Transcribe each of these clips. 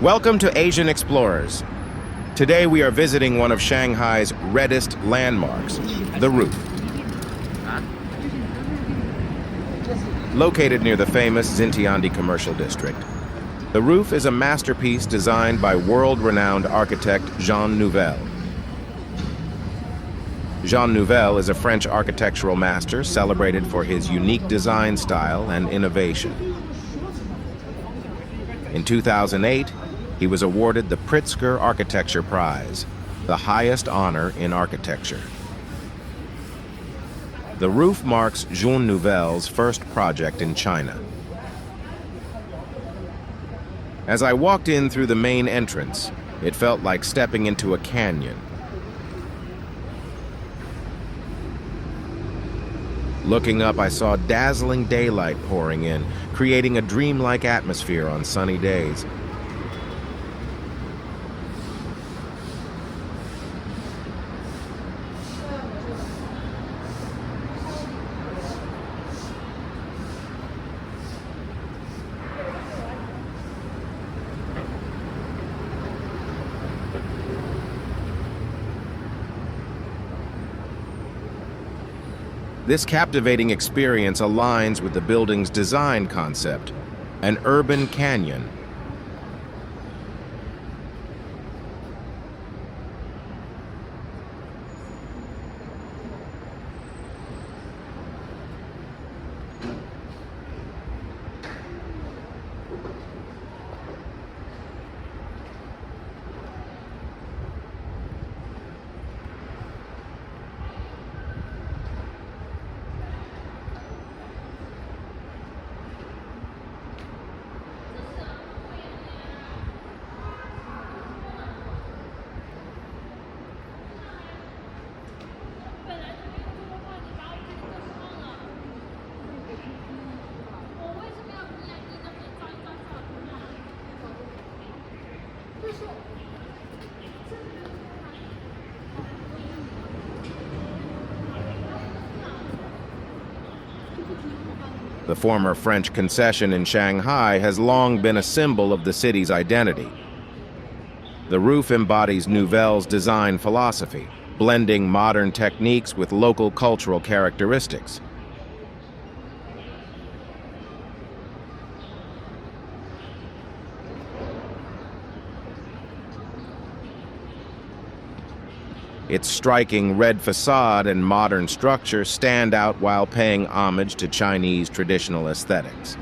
Welcome to Asian Explorers. Today we are visiting one of Shanghai's reddest landmarks, the roof. Located near the famous Xintiandi commercial district, the roof is a masterpiece designed by world-renowned architect Jean Nouvel. Jean Nouvel is a French architectural master celebrated for his unique design style and innovation. In 2008, he was awarded the Pritzker Architecture Prize, the highest honor in architecture. The roof marks Jean Nouvel's first project in China. As I walked in through the main entrance, it felt like stepping into a canyon. Looking up, I saw dazzling daylight pouring in, creating a dreamlike atmosphere on sunny days. This captivating experience aligns with the building's design concept, an urban canyon. The former French concession in Shanghai has long been a symbol of the city's identity. The roof embodies Nouvel's design philosophy, blending modern techniques with local cultural characteristics. Its striking red facade and modern structure stand out while paying homage to Chinese traditional aesthetics.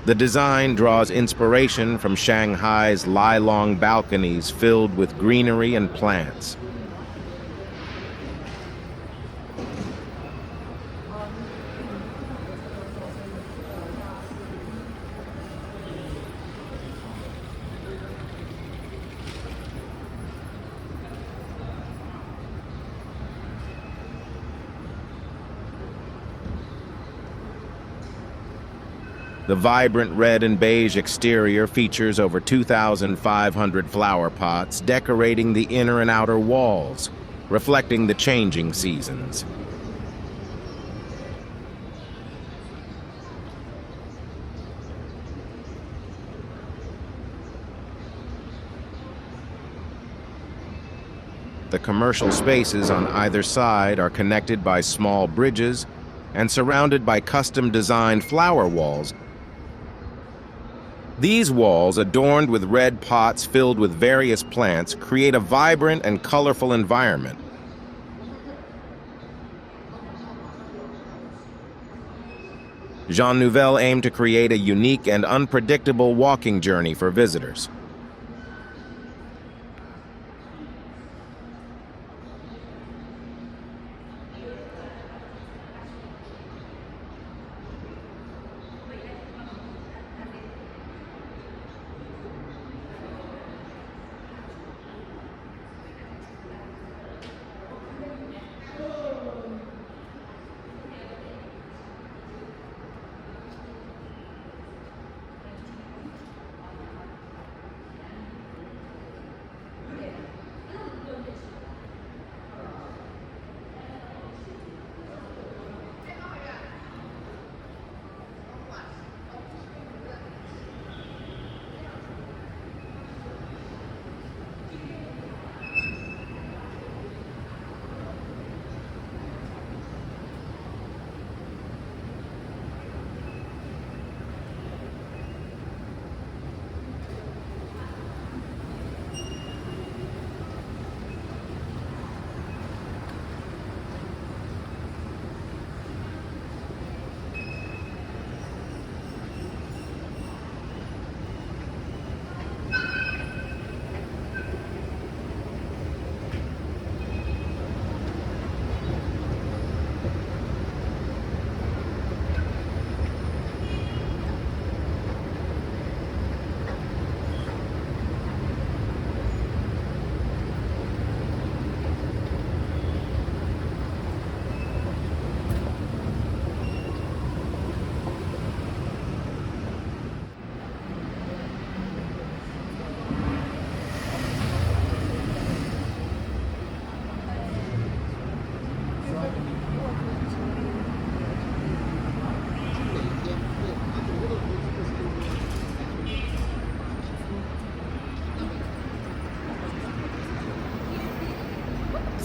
The design draws inspiration from Shanghai's lie-long balconies filled with greenery and plants. The vibrant red and beige exterior features over 2,500 flower pots decorating the inner and outer walls, reflecting the changing seasons. The commercial spaces on either side are connected by small bridges and surrounded by custom-designed flower walls. These walls, adorned with red pots filled with various plants, create a vibrant and colorful environment. Jean Nouvel aimed to create a unique and unpredictable walking journey for visitors.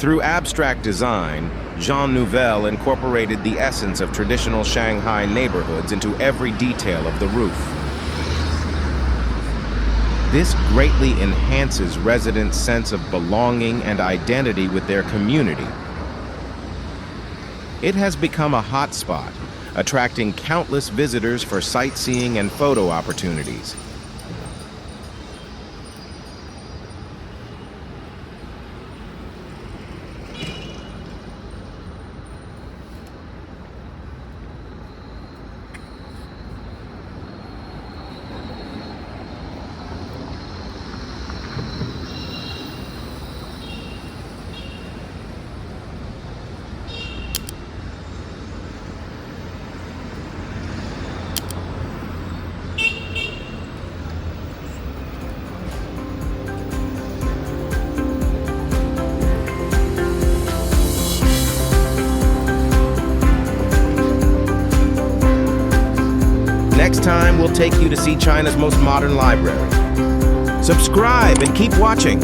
Through abstract design, Jean Nouvel incorporated the essence of traditional Shanghai neighborhoods into every detail of the roof. This greatly enhances residents' sense of belonging and identity with their community. It has become a hotspot, attracting countless visitors for sightseeing and photo opportunities. Next time, we'll take you to see China's most modern library. Subscribe and keep watching.